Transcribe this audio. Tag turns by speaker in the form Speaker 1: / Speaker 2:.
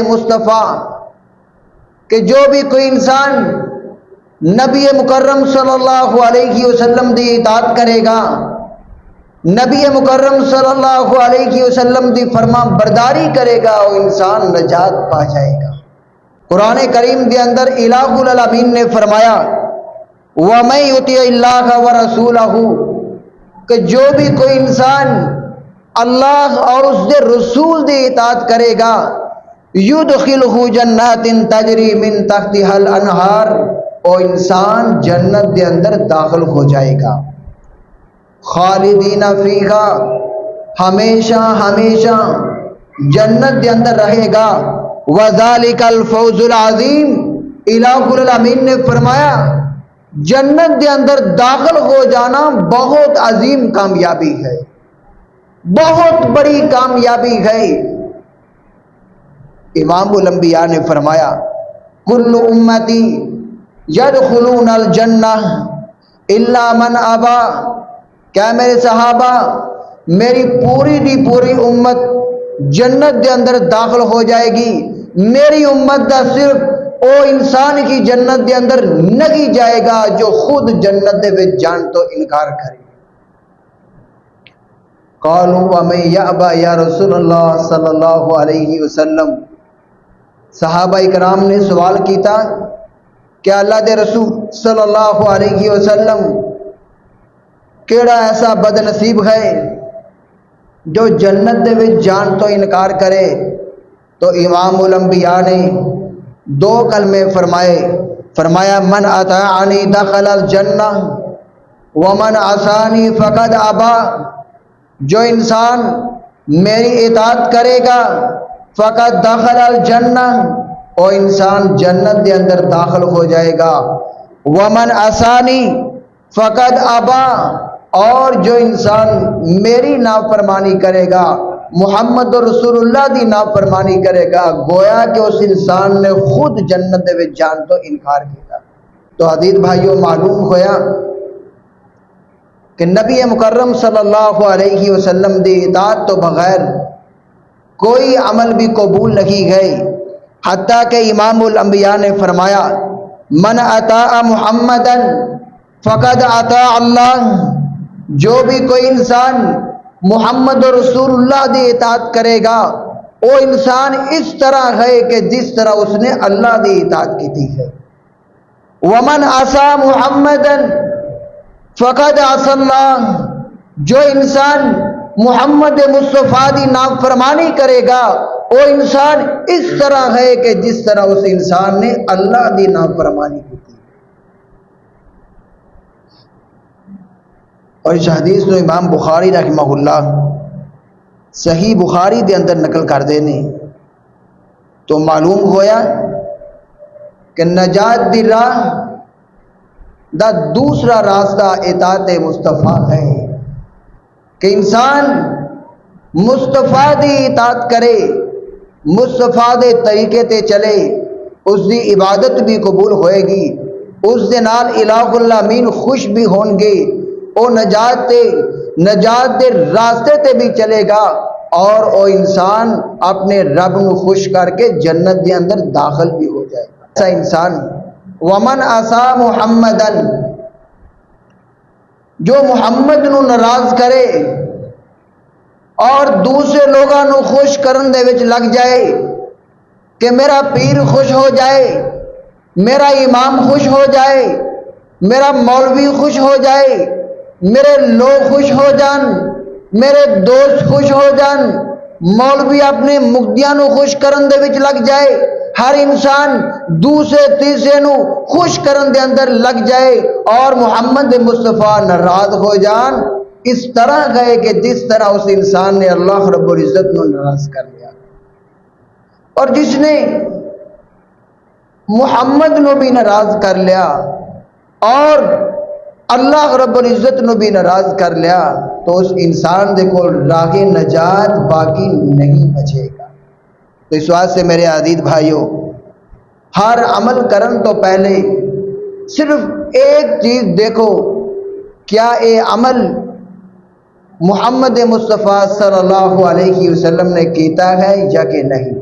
Speaker 1: مصطفیٰ کہ جو بھی کوئی انسان نبی مکرم صلی اللہ علیہ وسلم دی اطاعت کرے گا، نبی مکرم صلی اللہ علیہ وسلم دی فرما برداری کرے گا، وہ انسان نجات پا جائے گا۔ قرآن کریم دے اندر الہ العالمین نے فرمایا وَمَن يُطِعِ اللَّهَ وَرَسُولَهُ کہ جو بھی کوئی انسان اللہ اور اس کے رسول دی اطاعت کرے گا، یدخلہ جنات تجری من تحتها الانہار، وہ انسان جنت دے اندر داخل ہو جائے گا، خالدین فیہا ہمیشہ ہمیشہ جنت دے اندر رہے گا، وذالک الفوز العظیم۔ الہ العالمین نے فرمایا جنت دے اندر داخل ہو جانا بہت عظیم کامیابی ہے، بہت بڑی کامیابی ہے۔ امام الانبیاء نے فرمایا کل امتی یدخلون الجنہ الا من ابا، کیا میرے صحابہ میری پوری دی پوری امت جنت دے اندر داخل ہو جائے گی، میری امت دا صرف او انسان کی جنت دے اندر نہیں جائے گا جو خود جنت دے وچ جان تو انکار کرے۔ قالوا ومن یأبی یا رسول اللہ صلی اللہ علیہ وسلم، صحابہ اکرام نے سوال کیتا کہ اللہ دے رسول صلی اللہ علیہ وسلم کیڑا ایسا بد نصیب ہے جو جنت دے وچ جان تو انکار کرے؟ تو امام الانبیاء نے دو کلمے فرمایا من اطاعنی دخل الجنہ ومن عصانی فقد ابا، جو انسان میری اطاعت کرے گا فقد دخل الجنہ، وہ انسان جنت دے اندر داخل ہو جائے گا، ومن عصانی فقد ابا، اور جو انسان میری نافرمانی کرے گا، محمد رسول اللہ دی نافرمانی کرے گا، گویا کہ اس انسان نے خود جنت دے وچ جان تو انکار کیا۔ تو عزیز بھائیوں، معلوم ہویا کہ نبی مکرم صلی اللہ علیہ وسلم دی اطاعت تو بغیر کوئی عمل بھی قبول نہیں گئے، حتیٰ کہ امام الانبیاء نے فرمایا من اطاع محمدًا فقد اطاع اللہ، جو بھی کوئی انسان محمد رسول اللہ دی اطاعت کرے گا وہ انسان اس طرح ہے کہ جس طرح اس نے اللہ دی اطاعت کی تھی ہے۔ ومن عصى محمدا فقد عصى اللہ، جو انسان محمد مصطفیٰ دی نافرمانی کرے گا وہ انسان اس طرح ہے کہ جس طرح اس انسان نے اللہ دی نافرمانی کی تھی۔ اور اس حدیث کو امام بخاری رحمہ اللہ صحیح بخاری دے اندر نقل کر دینے تو معلوم ہویا کہ نجات دی راہ دا دوسرا راستہ اطاعت مصطفیٰ ہے، کہ انسان مصطفیٰ دی اطاعت کرے، مصطفیٰ دے طریقے تے چلے، اس دی عبادت بھی قبول ہوئے گی، اس دے نال الہ العالمین خوش بھی ہون گے، وہ نجات دے راستے تے بھی چلے گا، اور وہ انسان اپنے رب کو خوش کر کے جنت دے اندر داخل بھی ہو جائے گا۔ ایسا انسان ومن عصى محمدًا، جو محمد نو ناراض کرے اور دوسرے لوگاں نو خوش کرن دے وچ لگ جائے کہ میرا پیر خوش ہو جائے، میرا امام خوش ہو جائے، میرا مولوی خوش ہو جائے، میرے لوگ خوش ہو جان، میرے دوست خوش ہو جان، مولوی اپنے مقتدیاں نو خوش کرن دے وچ لگ جائے، ہر انسان دوسرے تیسرے نو خوش کرن دے اندر لگ جائے اور محمد مصطفیٰ ناراض ہو جان، اس طرح گئے کہ جس طرح اس انسان نے اللہ رب العزت نو ناراض کر لیا۔ اور جس نے محمد نو بھی ناراض کر لیا اور اللہ رب العزت نو بھی ناراض کر لیا تو اس انسان دے کول راہ نجات باقی نہیں بچے گا۔ تو اس واسطے میرے عزیز بھائیوں، ہر عمل کرن تو پہلے صرف ایک چیز دیکھو، کیا اے عمل محمد مصطفیٰ صلی اللہ علیہ وسلم نے کیتا ہے یا کہ نہیں۔